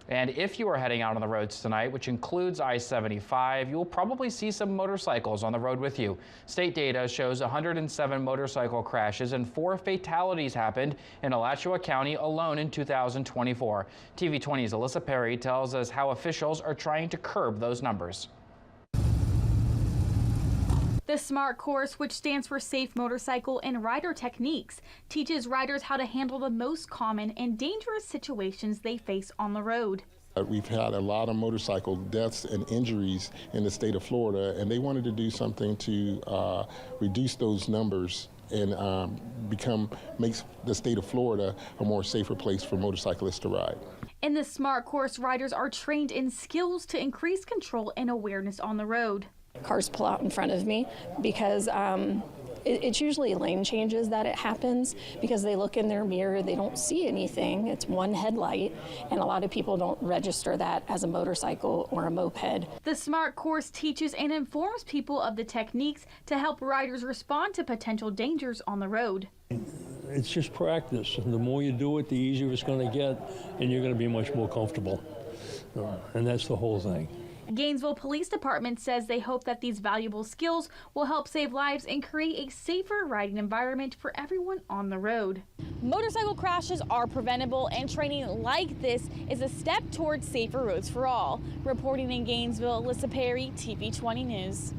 And if you are heading out on the roads tonight, which includes I-75, you will probably see some motorcycles on the road with you. State data shows 107 motorcycle crashes and 4 fatalities happened in Alachua County alone in 2024. TV20's Alyssa Perry tells us how officials are trying to curb those numbers. The SMART course, which stands for Safe Motorcycle and Rider Techniques, teaches riders how to handle the most common and dangerous situations they face on the road. We've had a lot of motorcycle deaths and injuries in the state of Florida, and they wanted to do something to reduce those numbers and makes the state of Florida a more safer place for motorcyclists to ride. In the SMART course, riders are trained in skills to increase control and awareness on the road. Cars pull out in front of me because it's usually lane changes that it happens because they look in their mirror, they don't see anything. It's one headlight, and a lot of people don't register that as a motorcycle or a moped. The SMART course teaches and informs people of the techniques to help riders respond to potential dangers on the road. It's just practice, and the more you do it, the easier it's going to get, and you're going to be much more comfortable. And that's the whole thing. Gainesville Police Department says they hope that these valuable skills will help save lives and create a safer riding environment for everyone on the road. Motorcycle crashes are preventable, and training like this is a step towards safer roads for all. Reporting in Gainesville, Alyssa Perry, TV20 News.